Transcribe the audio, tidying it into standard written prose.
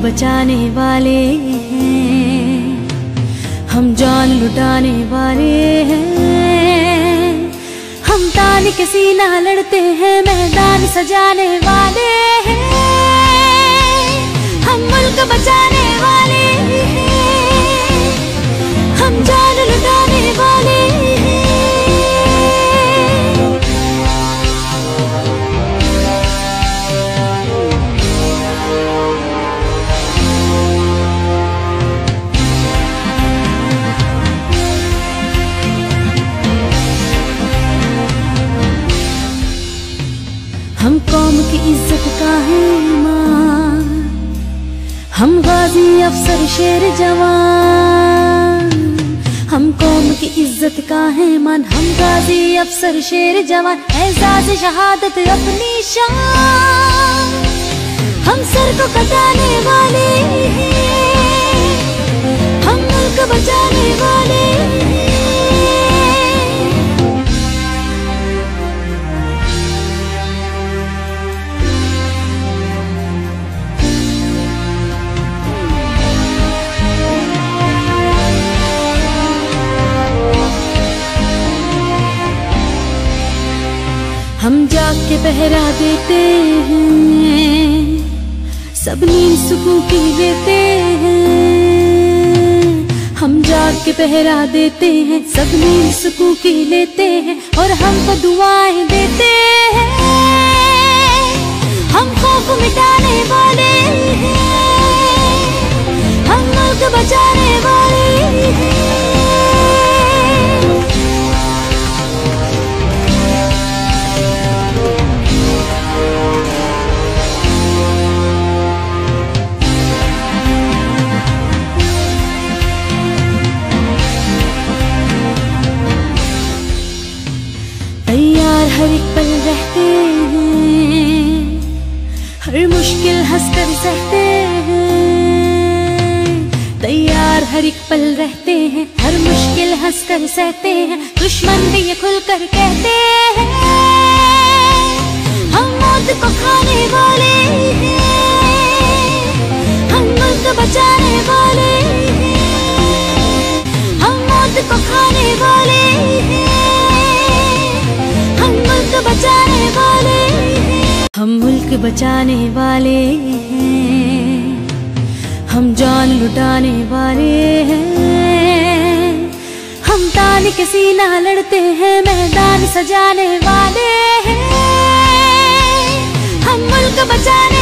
बचाने वाले हैं, हम जान लुटाने वाले हैं। हम तान के सीना लड़ते हैं, मैदान सजाने वाले हैं। हम मुल्क बचाने वाले हैं, हम जान लुटाने वाले हैं। हम कौम की इज्जत का है ईमान, हम गाजी अफसर शेर जवान। हम कौम की इज्जत का है मान, हम गाजी अफसर शेर जवान। एजाज शहादत अपनी शान, हम सर को कटाने वाले हैं, हम मुल्क बचाने वाले हैं। हम जाग के पहरा देते हैं, सब नींद सुकून की लेते हैं। हम जाग के पहरा देते हैं, सब नींद सुकून की लेते हैं। और हमको दुआएं देते हैं, हम खौफ मिटाने वाले हैं, हम मुल्क बचाने वाले हैं। तैयार हर एक पल रहते हैं, हर मुश्किल हंसकर सहते हैं। तैयार हर एक पल रहते हैं, हर मुश्किल हंसकर सहते हैं। दुश्मन भी ये खुलकर कहते हैं, हम मौत को खाने वाले हैं, हम मुल्क बचाने वाले हैं। हम मौत को खाने वाले हैं, हम मुल्क बचाने वाले हैं। हम मुल्क बचाने वाले हैं, हम जान लुटाने वाले हैं। हम तान के सीना लड़ते हैं, मैदान सजाने वाले हैं। हम मुल्क बचाने